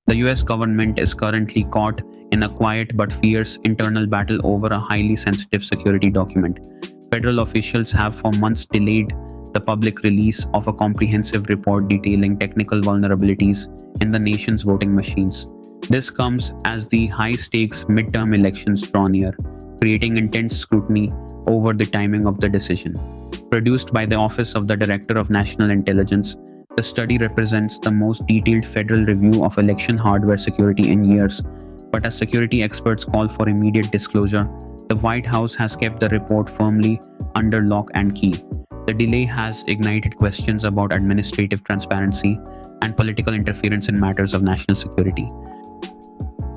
The US government is currently caught in a quiet but fierce internal battle over a highly sensitive security document. Federal officials have for months delayed the public release of a comprehensive report detailing technical vulnerabilities in the nation's voting machines. This comes as the high-stakes midterm elections draw near, creating intense scrutiny over the timing of the decision. Produced by the Office of the Director of National Intelligence, the study represents the most detailed federal review of election hardware security in years, but as security experts call for immediate disclosure, the White House has kept the report firmly under lock and key. The delay has ignited questions about administrative transparency and political interference in matters of national security.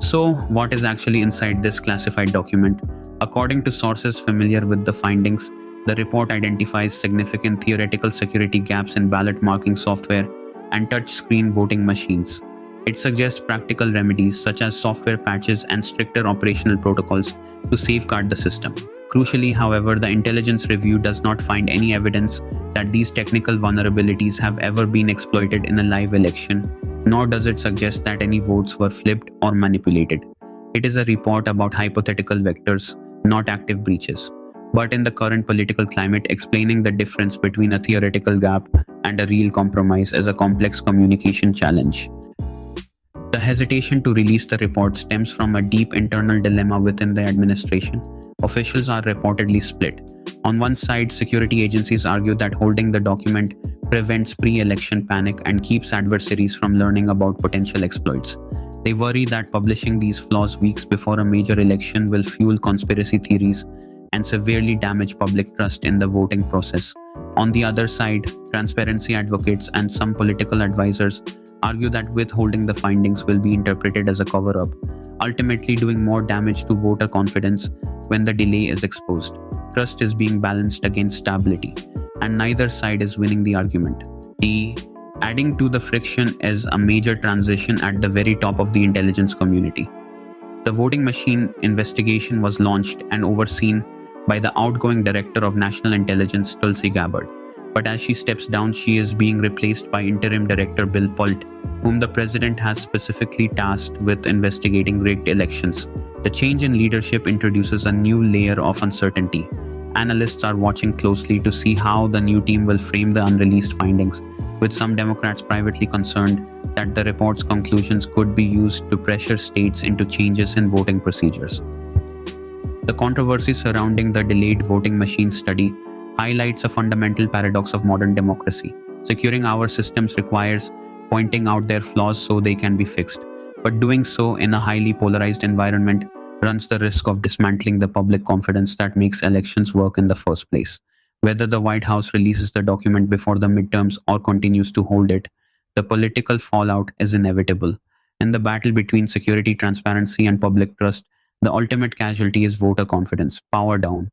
So, what is actually inside this classified document? According to sources familiar with the findings, the report identifies significant theoretical security gaps in ballot marking software and touchscreen voting machines. It suggests practical remedies such as software patches and stricter operational protocols to safeguard the system. Crucially, however, the intelligence review does not find any evidence that these technical vulnerabilities have ever been exploited in a live election, nor does it suggest that any votes were flipped or manipulated. It is a report about hypothetical vectors, not active breaches. But in the current political climate, explaining the difference between a theoretical gap and a real compromise is a complex communication challenge. The hesitation to release the report stems from a deep internal dilemma within the administration. Officials are reportedly split. On one side, security agencies argue that holding the document prevents pre-election panic and keeps adversaries from learning about potential exploits. They worry that publishing these flaws weeks before a major election will fuel conspiracy theories and severely damage public trust in the voting process. On the other side, transparency advocates and some political advisors argue that withholding the findings will be interpreted as a cover-up, ultimately doing more damage to voter confidence when the delay is exposed. Trust is being balanced against stability, and neither side is winning the argument. Adding to the friction is a major transition at the very top of the intelligence community. The voting machine investigation was launched and overseen by the outgoing Director of National Intelligence, Tulsi Gabbard. But as she steps down, she is being replaced by interim Director Bill Pulte, whom the president has specifically tasked with investigating rigged elections. The change in leadership introduces a new layer of uncertainty. Analysts are watching closely to see how the new team will frame the unreleased findings, with some Democrats privately concerned that the report's conclusions could be used to pressure states into changes in voting procedures. The controversy surrounding the delayed voting machine study highlights a fundamental paradox of modern democracy. Securing our systems requires pointing out their flaws so they can be fixed, but doing so in a highly polarized environment runs the risk of dismantling the public confidence that makes elections work in the first place. Whether the White House releases the document before the midterms or continues to hold it, the political fallout is inevitable. In the battle between security, transparency, and public trust, the ultimate casualty is voter confidence. Power down.